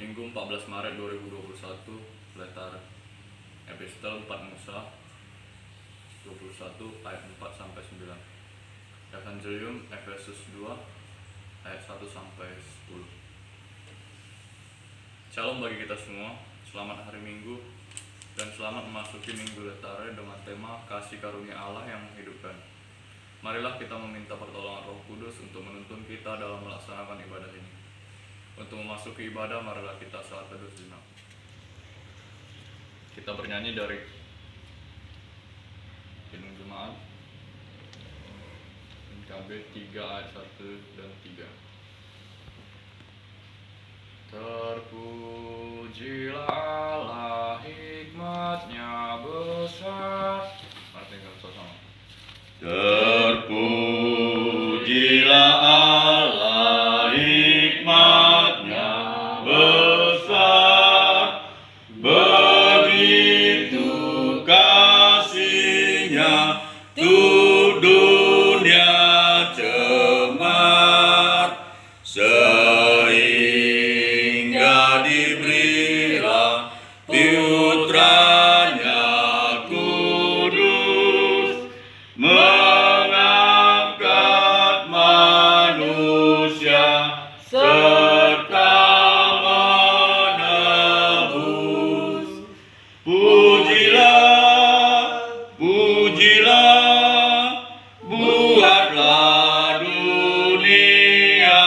Minggu 14 Maret 2021, letter Epistel 4 Musa 21 ayat 4 sampai 9. Evangelium Efesus 2 ayat 1 sampai 10. Shalom bagi kita semua. Selamat hari Minggu dan selamat memasuki Minggu Letare dengan tema Kasih Karunia Allah yang menghidupkan. Marilah kita meminta pertolongan Roh Kudus untuk menuntun kita dalam melaksanakan ibadah ini. Untuk memasuki ibadah, marilah kita saat teduh sejenak. Kita bernyanyi dari Kidung Jemaat NKB 3 ayat 1 dan 3. Terpujilah Allah, hikmat-Nya besar. Mari tinggal sama. Terpujilah Allah, hikmat-Nya besar, begitu kasih-Nya tuh dunia cemar, sehingga diberilah putra-Nya kudus, mengangkat manusia serta menebus. Pujilah, pujilah, buatlah dunia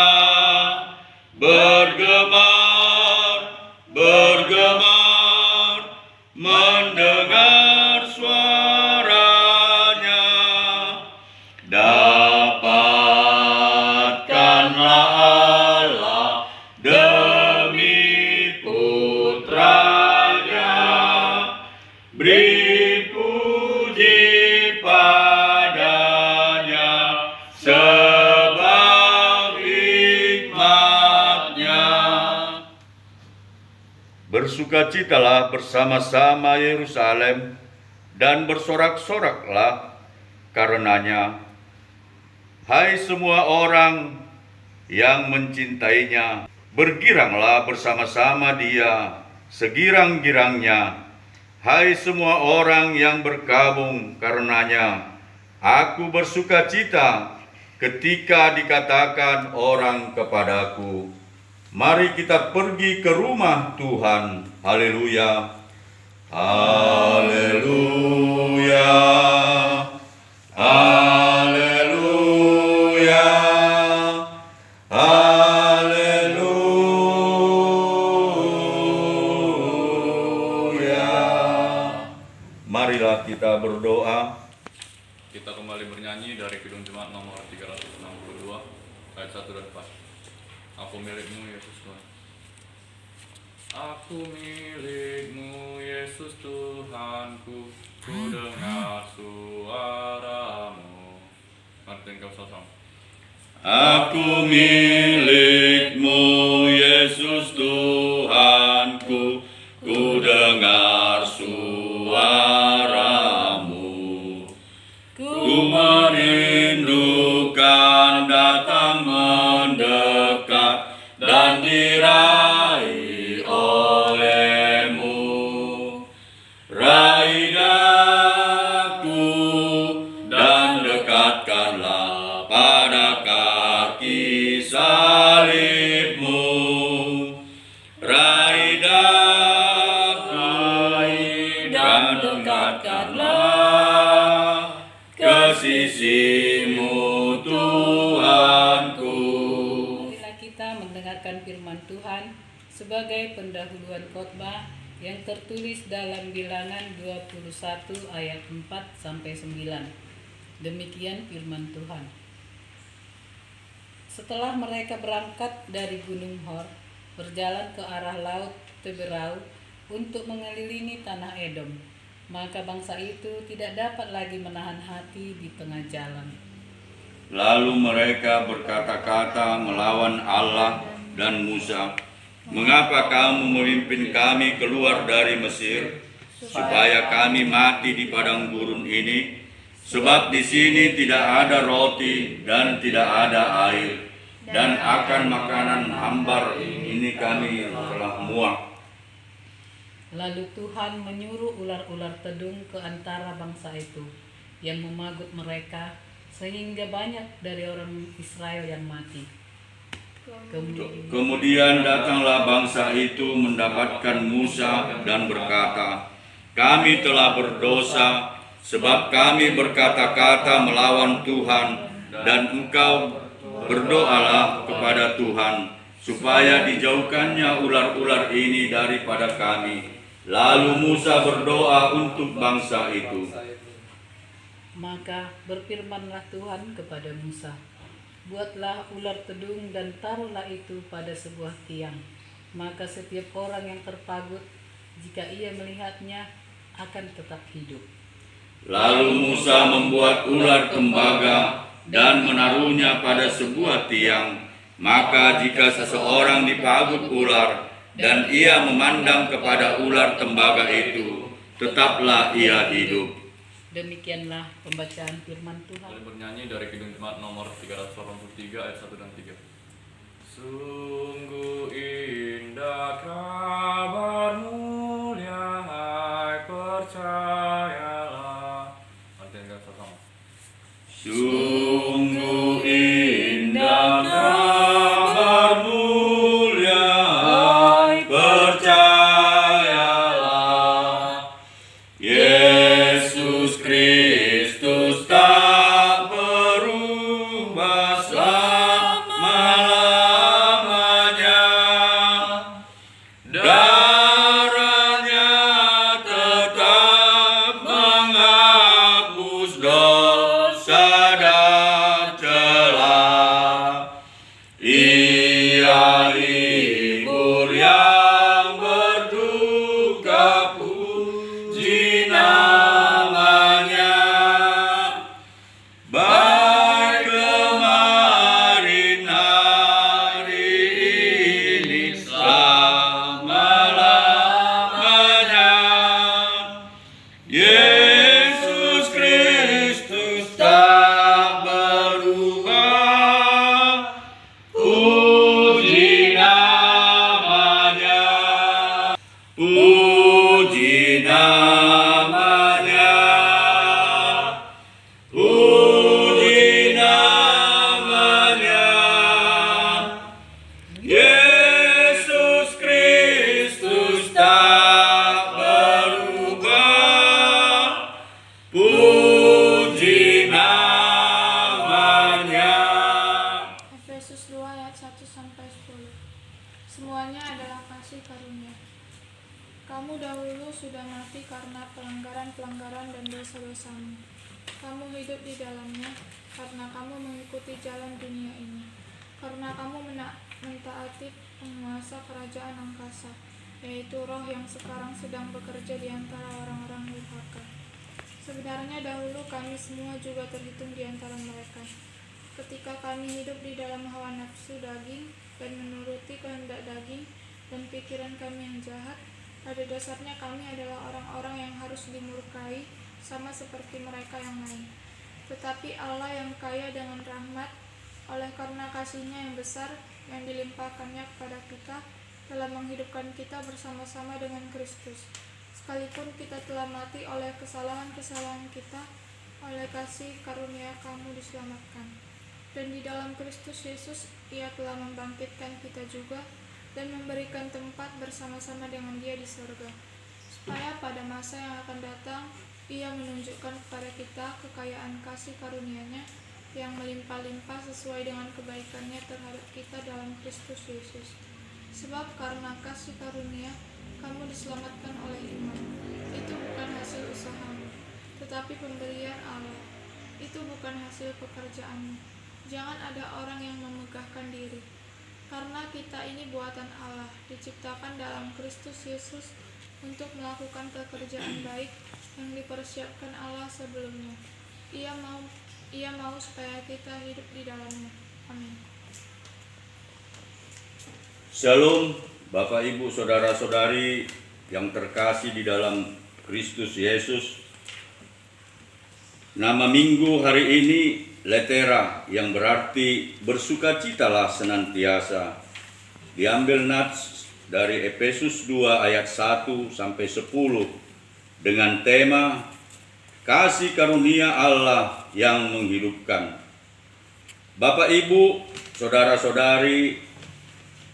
bergemar, bergemar, mendengar suaranya. Dapatkanlah Allah demi putranya, beri puji padanya sebab hikmat-Nya. Bersukacitalah bersama-sama Yerusalem dan bersorak-soraklah karenanya. Hai semua orang yang mencintainya, bergiranglah bersama-sama Dia segirang-girangnya. Hai semua orang yang berkabung karenanya, aku bersukacita ketika dikatakan orang kepadaku, mari kita pergi ke rumah Tuhan. Haleluya, haleluya, haleluya, haleluya. Marilah kita berdoa. Kita kembali bernyanyi dari Kidung Jemaat nomor 362 ayat 1 dan 4. Aku milik-Mu Yesus Tuhan. Aku milik-Mu Yesus Tuhanku, ku dengar suara-Mu. Mari tinggal sama. Aku milik-Mu Yesus Tuhanku, ku dengar suara-Mu. Ku merindukan datang mendekat dan diraih oleh-Mu. Raih daku dan dekatkanlah pada kaki salib-Mu. Raih daku dan dekatkanlah ke sisi-Mu, Tuhanku. Marilah kita mendengarkan firman Tuhan sebagai pendahuluan khotbah yang tertulis dalam Bilangan 21 ayat 4 sampai 9. Demikian firman Tuhan. Setelah mereka berangkat dari Gunung Hor, berjalan ke arah laut Teberau untuk mengelilingi tanah Edom, maka bangsa itu tidak dapat lagi menahan hati di tengah jalan. Lalu mereka berkata-kata melawan Allah dan Musa, mengapa kamu memimpin kami keluar dari Mesir, supaya kami mati di padang gurun ini? Sebab di sini tidak ada roti dan tidak ada air, dan akan makanan hambar ini ini kami telah muak. Lalu Tuhan menyuruh ular-ular tedung ke antara bangsa itu, yang memagut mereka, sehingga banyak dari orang Israel yang mati. Kemudian datanglah bangsa itu mendapatkan Musa dan berkata, "Kami telah berdosa, sebab kami berkata-kata melawan Tuhan, dan engkau berdoalah kepada Tuhan, supaya dijauhkannya ular-ular ini daripada kami." Lalu Musa berdoa untuk bangsa itu. Maka berfirmanlah Tuhan kepada Musa, "Buatlah ular tedung dan taruhlah itu pada sebuah tiang. Maka setiap orang yang terpagut, jika ia melihatnya, akan tetap hidup." Lalu Musa membuat ular tembaga dan menaruhnya pada sebuah tiang. Maka jika seseorang dipagut ular dan ia memandang kepada ular tembaga itu, tetaplah ia hidup. Demikianlah pembacaan firman Tuhan. Kali bernyanyi dari Kidung Jemaat nomor 383 ayat 1 dan 3. Sungguh indah kabar-Mu, hai percayalah. Artinya sama. Sungguh indah kabar-Mu, hai percayalah. Yesus Kristus tak berubah selama-lamanya. Darahnya tetap menghapus dosa dan celah. Ia hibur yang berduka, puji namanya. Baik kemarin, hari ini, selama-lamanya. Yesus Kristus tak berubah, puji namanya. Puji namanya. Puji namanya. Yesus Kristus tak berubah, puji namanya. Efesus 2 ayat 1-10. Semuanya adalah kasih karunia. Kamu dahulu sudah mati karena pelanggaran-pelanggaran dan dosa-dosamu. Kamu hidup di dalamnya karena kamu mengikuti jalan dunia ini. Karena kamu mentaati penguasa kerajaan angkasa, yaitu roh yang sekarang sedang bekerja di antara orang-orang durhaka. Sebenarnya dahulu kami semua juga terhitung di antara mereka. Ketika kami hidup di dalam hawa nafsu daging dan menuruti kehendak daging dan pikiran kami yang jahat, pada dasarnya kami adalah orang-orang yang harus dimurkai sama seperti mereka yang lain. Tetapi Allah yang kaya dengan rahmat, oleh karena kasih-Nya yang besar yang dilimpahkannya kepada kita, telah menghidupkan kita bersama-sama dengan Kristus. Sekalipun kita telah mati oleh kesalahan-kesalahan kita, oleh kasih karunia kamu diselamatkan. Dan di dalam Kristus Yesus, Ia telah membangkitkan kita juga dan memberikan tempat bersama-sama dengan Dia di surga, supaya pada masa yang akan datang, Ia menunjukkan kepada kita kekayaan kasih karunia-Nya yang melimpah-limpah sesuai dengan kebaikan-Nya terhadap kita dalam Kristus Yesus. Sebab karena kasih karunia, kamu diselamatkan oleh iman. Itu bukan hasil usahamu, tetapi pemberian Allah. Itu bukan hasil pekerjaanmu. Jangan ada orang yang memegahkan diri. Karena kita ini buatan Allah, diciptakan dalam Kristus Yesus untuk melakukan pekerjaan baik yang dipersiapkan Allah sebelumnya. Ia mau supaya kita hidup di dalamnya. Amin. Shalom, Bapak Ibu Saudara-saudari yang terkasih di dalam Kristus Yesus. Nama minggu hari ini Letera, yang berarti bersukacitalah senantiasa. diambil nats dari Efesus 2 ayat 1 sampai 10 dengan tema kasih karunia Allah yang menghidupkan. Bapak, Ibu, saudara-saudari,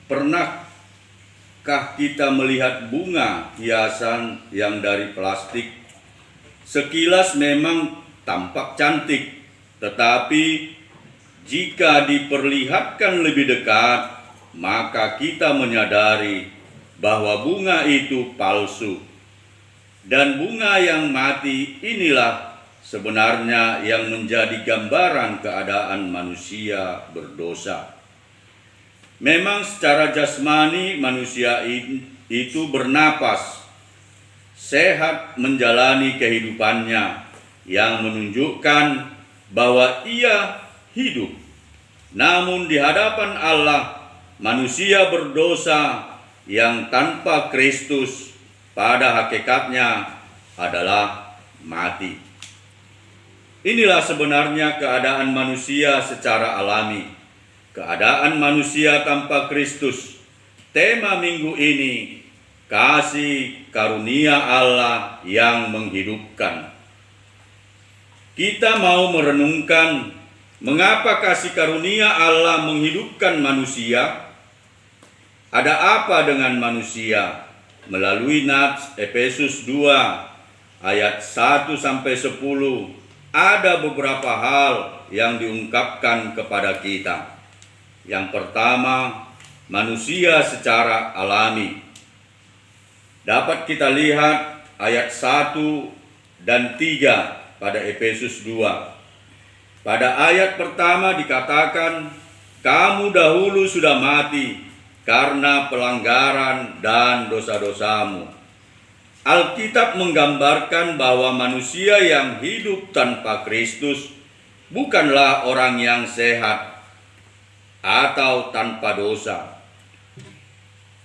pernahkah kita melihat bunga hiasan yang dari plastik? Sekilas memang tampak cantik, tetapi jika diperlihatkan lebih dekat, maka kita menyadari bahwa bunga itu palsu. Dan bunga yang mati inilah sebenarnya yang menjadi gambaran keadaan manusia berdosa. Memang secara jasmani manusia itu bernapas, sehat menjalani kehidupannya yang menunjukkan bahwa ia hidup. Namun di hadapan Allah, manusia berdosa yang tanpa Kristus pada hakikatnya adalah mati. Inilah sebenarnya keadaan manusia secara alami, keadaan manusia tanpa Kristus. Tema minggu ini, kasih karunia Allah yang menghidupkan. Kita mau merenungkan mengapa kasih karunia Allah menghidupkan manusia. Ada apa dengan manusia? Melalui nats Efesus 2 ayat 1 sampai 10 ada beberapa hal yang diungkapkan kepada kita. Yang pertama, manusia secara alami. Dapat kita lihat ayat 1 dan 3 pada Efesus 2. Pada ayat pertama dikatakan, kamu dahulu sudah mati karena pelanggaran dan dosa-dosamu. Alkitab menggambarkan bahwa manusia yang hidup tanpa Kristus bukanlah orang yang sehat atau tanpa dosa,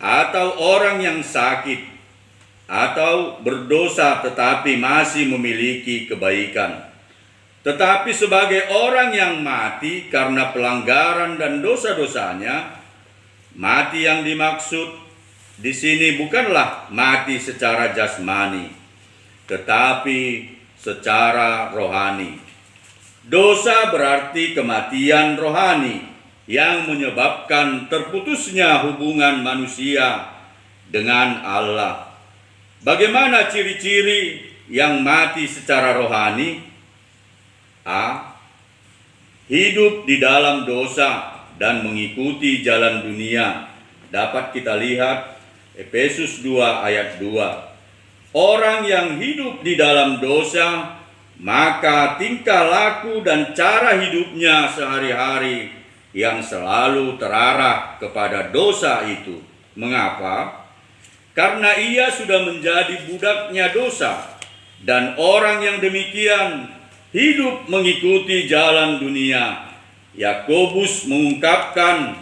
atau orang yang sakit atau berdosa tetapi masih memiliki kebaikan. Tetapi sebagai orang yang mati karena pelanggaran dan dosa-dosanya, mati yang dimaksud di sini bukanlah mati secara jasmani, tetapi secara rohani. Dosa berarti kematian rohani yang menyebabkan terputusnya hubungan manusia dengan Allah. Bagaimana ciri-ciri yang mati secara rohani? A. Hidup di dalam dosa dan mengikuti jalan dunia. Dapat kita lihat Efesus 2 ayat 2. Orang yang hidup di dalam dosa, maka tingkah laku dan cara hidupnya sehari-hari yang selalu terarah kepada dosa itu. Mengapa? Karena ia sudah menjadi budaknya dosa, dan orang yang demikian hidup mengikuti jalan dunia. Yakobus mengungkapkan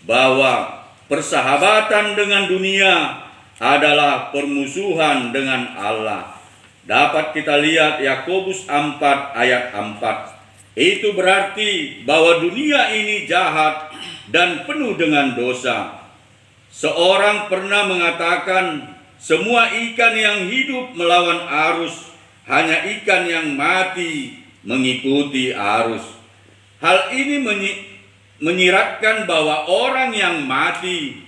bahwa persahabatan dengan dunia adalah permusuhan dengan Allah. Dapat kita lihat Yakobus 4 ayat 4. Itu berarti bahwa dunia ini jahat dan penuh dengan dosa. Seorang pernah mengatakan, semua ikan yang hidup melawan arus, hanya ikan yang mati mengikuti arus. Hal ini menyiratkan bahwa orang yang mati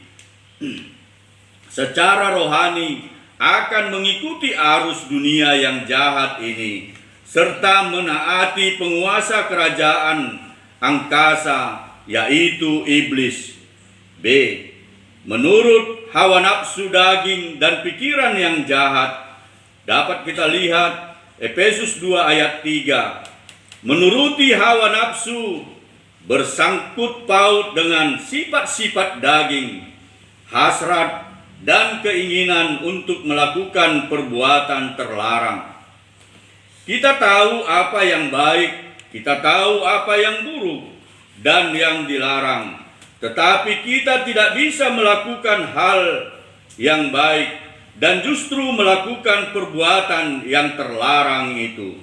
secara rohani akan mengikuti arus dunia yang jahat ini, serta menaati penguasa kerajaan angkasa, yaitu iblis. B. Menurut hawa nafsu daging dan pikiran yang jahat, dapat kita lihat Efesus 2 ayat 3. Menuruti hawa nafsu bersangkut paut dengan sifat-sifat daging, hasrat, dan keinginan untuk melakukan perbuatan terlarang. Kita tahu apa yang baik, kita tahu apa yang buruk, dan yang dilarang. Tetapi kita tidak bisa melakukan hal yang baik dan justru melakukan perbuatan yang terlarang itu.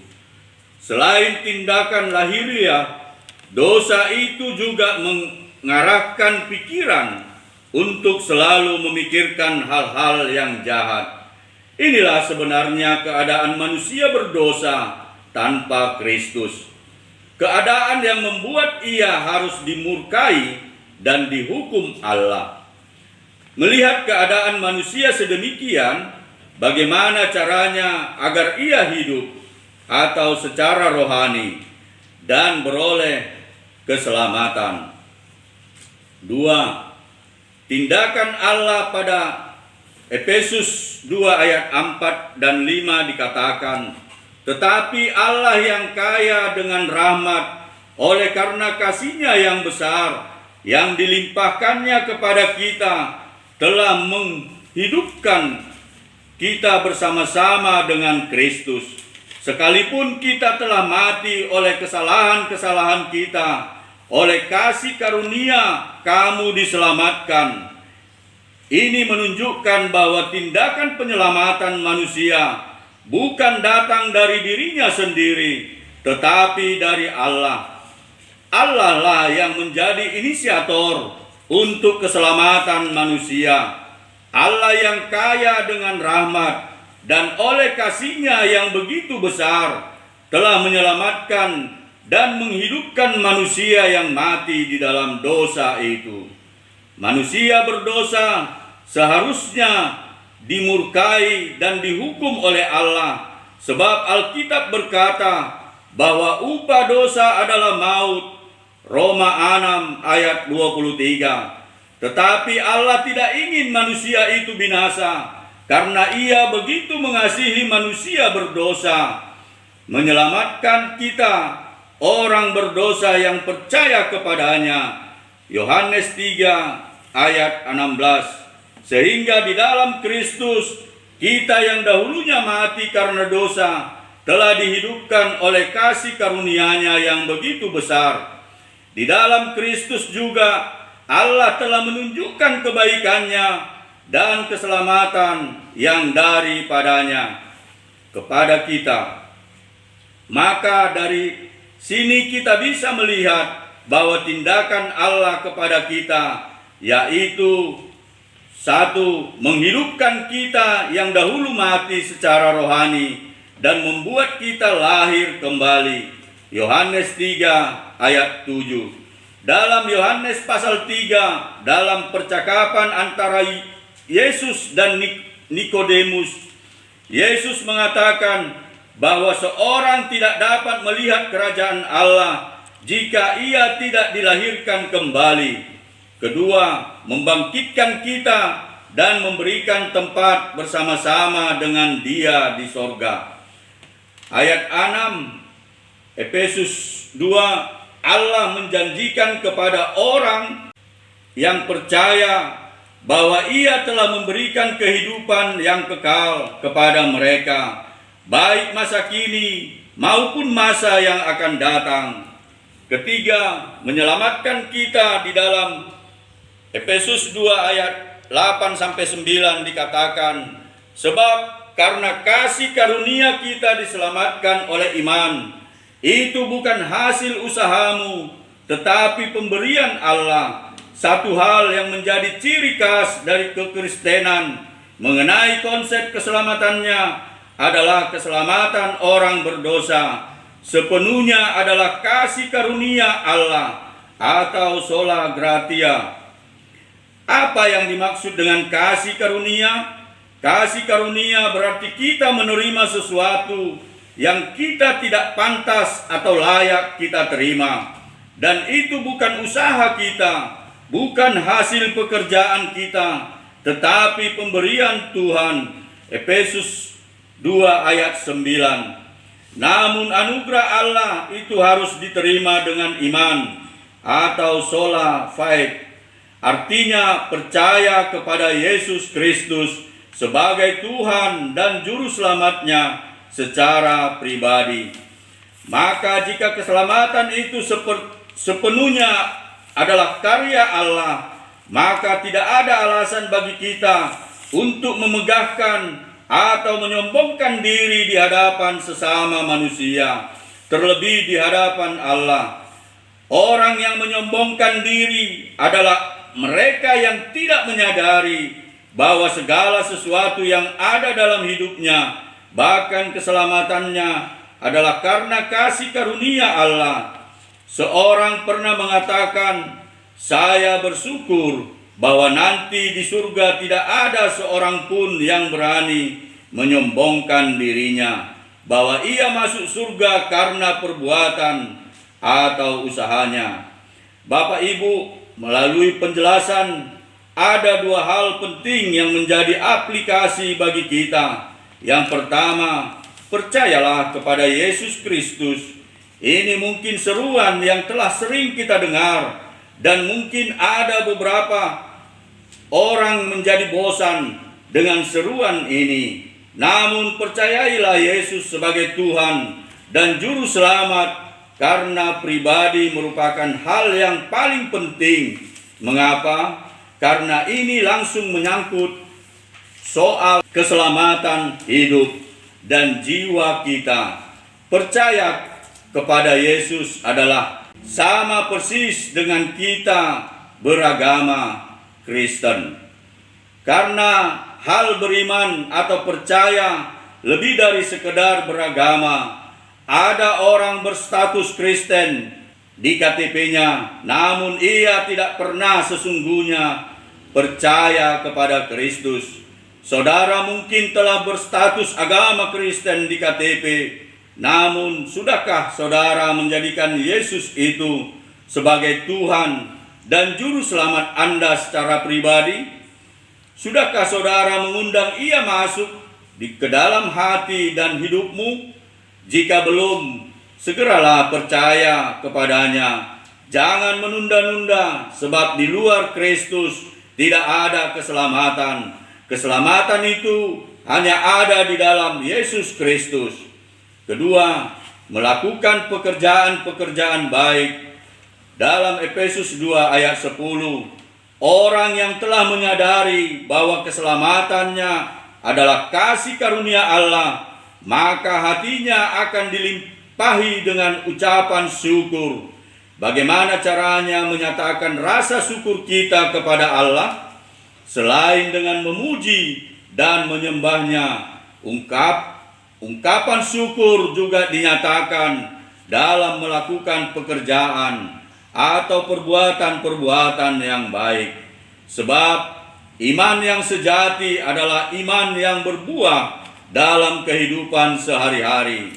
Selain tindakan lahiriah, dosa itu juga mengarahkan pikiran untuk selalu memikirkan hal-hal yang jahat. Inilah sebenarnya keadaan manusia berdosa tanpa Kristus. Keadaan yang membuat ia harus dimurkai dan dihukum Allah. Melihat keadaan manusia sedemikian, bagaimana caranya agar ia hidup atau secara rohani dan beroleh keselamatan? 2. Tindakan Allah pada Efesus 2 ayat 4 dan 5 dikatakan, tetapi Allah yang kaya dengan rahmat oleh karena kasih-Nya yang besar yang dilimpahkannya kepada kita telah menghidupkan kita bersama-sama dengan Kristus. Sekalipun kita telah mati oleh kesalahan-kesalahan kita, oleh kasih karunia kamu diselamatkan. Ini menunjukkan bahwa tindakan penyelamatan manusia bukan datang dari dirinya sendiri, tetapi dari Allah. Allah lah yang menjadi inisiator untuk keselamatan manusia. Allah yang kaya dengan rahmat dan oleh kasih-Nya yang begitu besar telah menyelamatkan dan menghidupkan manusia yang mati di dalam dosa itu. Manusia berdosa seharusnya dimurkai dan dihukum oleh Allah, sebab Alkitab berkata bahwa upah dosa adalah maut. Roma 6 ayat 23. Tetapi Allah tidak ingin manusia itu binasa, karena Ia begitu mengasihi manusia berdosa, menyelamatkan kita orang berdosa yang percaya kepadanya. Yohanes 3 ayat 16. Sehingga di dalam Kristus kita yang dahulunya mati karena dosa telah dihidupkan oleh kasih karunia-Nya yang begitu besar. Di dalam Kristus juga Allah telah menunjukkan kebaikan-Nya dan keselamatan yang daripadanya kepada kita. Maka dari sini kita bisa melihat bahwa tindakan Allah kepada kita, yaitu 1. Menghidupkan kita yang dahulu mati secara rohani dan membuat kita lahir kembali. Yohanes 3 ayat 7. Dalam Yohanes pasal 3, dalam percakapan antara Yesus dan Nikodemus, Yesus mengatakan bahwa seorang tidak dapat melihat kerajaan Allah jika ia tidak dilahirkan kembali. Kedua, membangkitkan kita dan memberikan tempat bersama-sama dengan Dia di sorga. Ayat 6 Efesus 2, Allah menjanjikan kepada orang yang percaya bahwa Ia telah memberikan kehidupan yang kekal kepada mereka, baik masa kini maupun masa yang akan datang. Ketiga, menyelamatkan kita di dalam Efesus 2 ayat 8-9 dikatakan, sebab karena kasih karunia kita diselamatkan oleh iman. Itu bukan hasil usahamu, tetapi pemberian Allah. Satu hal yang menjadi ciri khas dari kekristenan mengenai konsep keselamatannya adalah keselamatan orang berdosa. Sepenuhnya adalah kasih karunia Allah atau sola gratia. Apa yang dimaksud dengan kasih karunia? Kasih karunia berarti kita menerima sesuatu yang kita tidak pantas atau layak kita terima. Dan itu bukan usaha kita, bukan hasil pekerjaan kita, tetapi pemberian Tuhan. Efesus 2 ayat 9. Namun anugerah Allah itu harus diterima dengan iman atau sola fide. Artinya percaya kepada Yesus Kristus sebagai Tuhan dan Juru Selamatnya secara pribadi. Maka jika keselamatan itu sepenuhnya adalah karya Allah, maka tidak ada alasan bagi kita untuk memegahkan atau menyombongkan diri di hadapan sesama manusia, terlebih di hadapan Allah. Orang yang menyombongkan diri adalah mereka yang tidak menyadari bahwa segala sesuatu yang ada dalam hidupnya, bahkan keselamatannya, adalah karena kasih karunia Allah. Seorang pernah mengatakan, "Saya bersyukur bahwa nanti di surga tidak ada seorang pun yang berani menyombongkan dirinya, bahwa ia masuk surga karena perbuatan atau usahanya." Bapak Ibu, melalui penjelasan ada dua hal penting yang menjadi aplikasi bagi kita. Yang pertama, percayalah kepada Yesus Kristus. Ini mungkin seruan yang telah sering kita dengar, dan mungkin ada beberapa orang menjadi bosan dengan seruan ini. Namun percayailah Yesus sebagai Tuhan dan Juru Selamat, karena pribadi merupakan hal yang paling penting. Mengapa? Karena ini langsung menyangkut soal keselamatan hidup dan jiwa kita. Percaya kepada Yesus adalah sama persis dengan kita beragama Kristen. Karena hal beriman atau percaya lebih dari sekedar beragama. Ada orang berstatus Kristen di KTP-nya, namun ia tidak pernah sesungguhnya percaya kepada Kristus. Saudara mungkin telah berstatus agama Kristen di KTP, namun sudahkah saudara menjadikan Yesus itu sebagai Tuhan dan Juru Selamat Anda secara pribadi? Sudahkah saudara mengundang ia masuk ke dalam hati dan hidupmu? Jika belum, segeralah percaya kepadanya. Jangan menunda-nunda, sebab di luar Kristus tidak ada keselamatan. Keselamatan itu hanya ada di dalam Yesus Kristus. Kedua, melakukan pekerjaan-pekerjaan baik. Dalam Efesus 2 ayat 10, orang yang telah menyadari bahwa keselamatannya adalah kasih karunia Allah, maka hatinya akan dilimpahi dengan ucapan syukur. Bagaimana caranya menyatakan rasa syukur kita kepada Allah? Selain dengan memuji dan menyembahnya, ungkapan syukur juga dinyatakan dalam melakukan pekerjaan atau perbuatan-perbuatan yang baik. Sebab iman yang sejati adalah iman yang berbuah dalam kehidupan sehari-hari.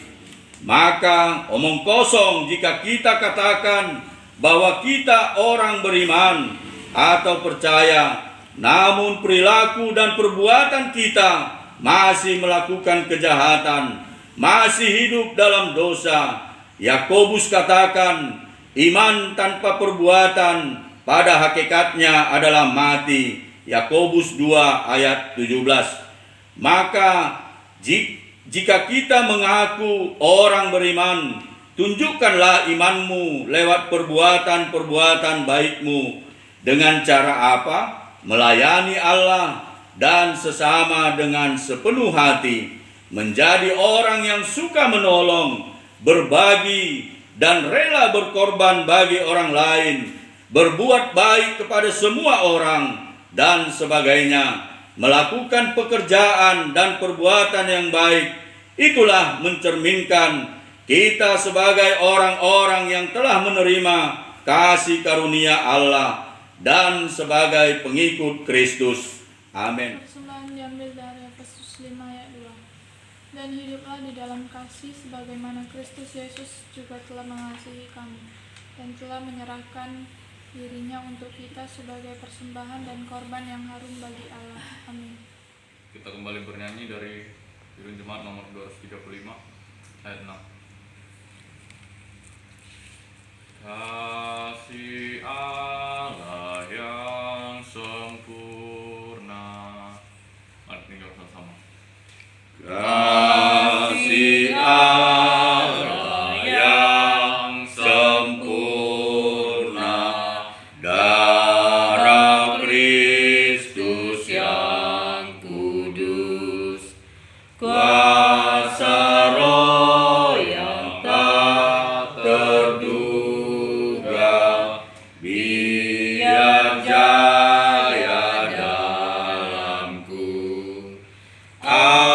Maka omong kosong jika kita katakan bahwa kita orang beriman atau percaya, namun perilaku dan perbuatan kita masih melakukan kejahatan, masih hidup dalam dosa. Yakobus katakan, iman tanpa perbuatan pada hakikatnya adalah mati. Yakobus 2 ayat 17. Maka jika kita mengaku orang beriman, tunjukkanlah imanmu lewat perbuatan-perbuatan baikmu. Dengan cara apa? Melayani Allah dan sesama dengan sepenuh hati. Menjadi orang yang suka menolong, berbagi, dan rela berkorban bagi orang lain. Berbuat baik kepada semua orang, dan sebagainya. Melakukan pekerjaan dan perbuatan yang baik, itulah mencerminkan kita sebagai orang-orang yang telah menerima kasih karunia Allah dan sebagai pengikut Kristus. Amin. Persembahan diambil dari Efesus 5 ayat 2. Dan hiduplah di dalam kasih sebagaimana Kristus Yesus juga telah mengasihi kami dan telah menyerahkan dirinya untuk kita sebagai persembahan dan korban yang harum bagi Allah. Amin. Kita kembali bernyanyi dari Firman Jemaat nomor 235 ayat 6. Kasih Allah yang sempurna. Mari tinggal sama-sama. Kasih Allah yang sempurna, darah Kristus yang kudus, kuasa Roh yang tak terduga, biar Amin.